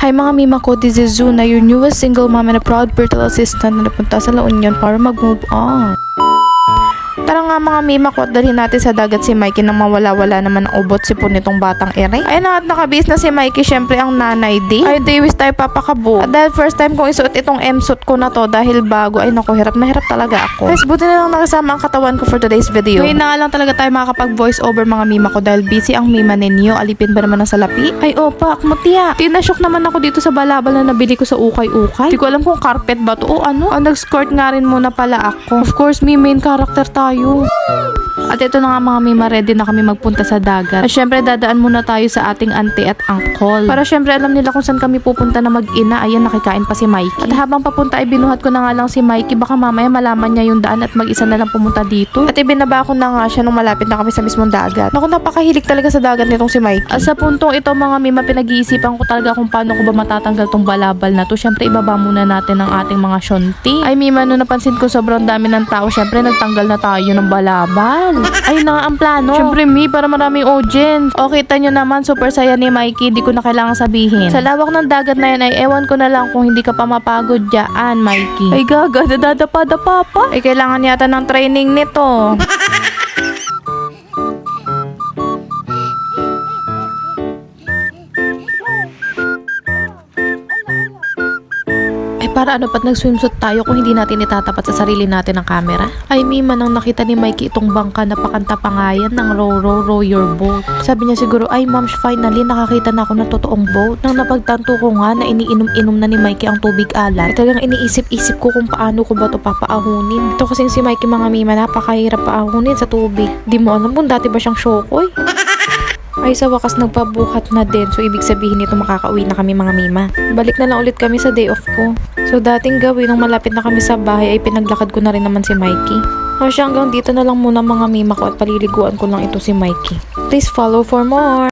Hi mga mima ko, this is Zuna, your newest single mom and a proud virtual assistant na napunta sa La Union para mag-move on. Tara nga mga mima ko at dalhin natin sa dagat si Mikey nang mawala-wala naman ang ubot sipon nitong batang ere. Ayun na at nakabihis na si Mikey, syempre ang nanay di. Ay Davis tayo papakabo. At dahil first time kong isuot itong M-suit ko na to dahil bago, ay naku, hirap na hirap talaga ako. Guys, buti na lang nakasama ang katawan ko for today's video. Ngayon na nga lang talaga tayo makakapag voice over mga mima ko dahil busy ang mima ninyo. Alipin ba naman ang salapi? Ay opa, akmutya. Tinashock naman ako dito sa balabal na nabili ko sa ukay-ukay. Di ko alam kung carpet ba to o ano. Nag-skirt nga rin muna pala ako. Of course, may main character tayo. At ito na nga mga mima, ready na kami magpunta sa dagat. At syempre dadaan muna tayo sa ating auntie at uncle. Para syempre alam nila kung saan kami pupunta na mag-ina. Ayan, nakikain pa si Mikey. At habang papunta ay binuhat ko na nga lang si Mikey. Baka mamaya malaman niya yung daan at mag-isa na lang pumunta dito. At ibinaba ko na nga siya nung malapit na kami sa mismong dagat. Naku, napakahilig talaga sa dagat nitong si Mikey. At sa puntong ito mga mima, pinag-iisipan ko talaga kung paano ko ba matatanggal tong balabal na to. Syempre ibaba muna natin ang ating mga shonti. Ay mima, no napansin ko sobrang dami ng tao. Syempre nagtanggal na tayo ng balabal. Ay na nga ang plano. Syempre para maraming audience. O kita nyo naman, super saya ni Mikey. Hindi ko na kailangan sabihin. Sa lawak ng dagat na yan ay ewan ko na lang kung hindi ka pa mapagod dyan, Mikey. Ay gaga, dadadapa-dapa pa. Ay kailangan yata ng training nito. Para ano pat nag-swimsuit tayo kung hindi natin itatapat sa sarili natin ang camera? Ay mima, nang nakita ni Mikey itong bangka na pakanta pa nga yan ng row your boat. Sabi niya siguro, ay moms, finally nakakita na ako ng totoong boat. Nang napagtanto ko nga na iniinom-inom na ni Mikey ang tubig alat, talagang iniisip-isip ko kung paano ko ba ito papaahunin. Ito kasing si Mikey mga mima, napakahirap paahunin sa tubig. Di mo alam kung dati ba siyang syokoy. Ay sa wakas nagpabuhat na din. So ibig sabihin nito makakauwi na kami mga mima. Balik na lang ulit kami sa day off ko. So dating gawin nung malapit na kami sa bahay ay pinaglakad ko na rin naman si Mikey. O siya hanggang dito na lang muna mga mima ko at paliliguan ko lang ito si Mikey. Please follow for more.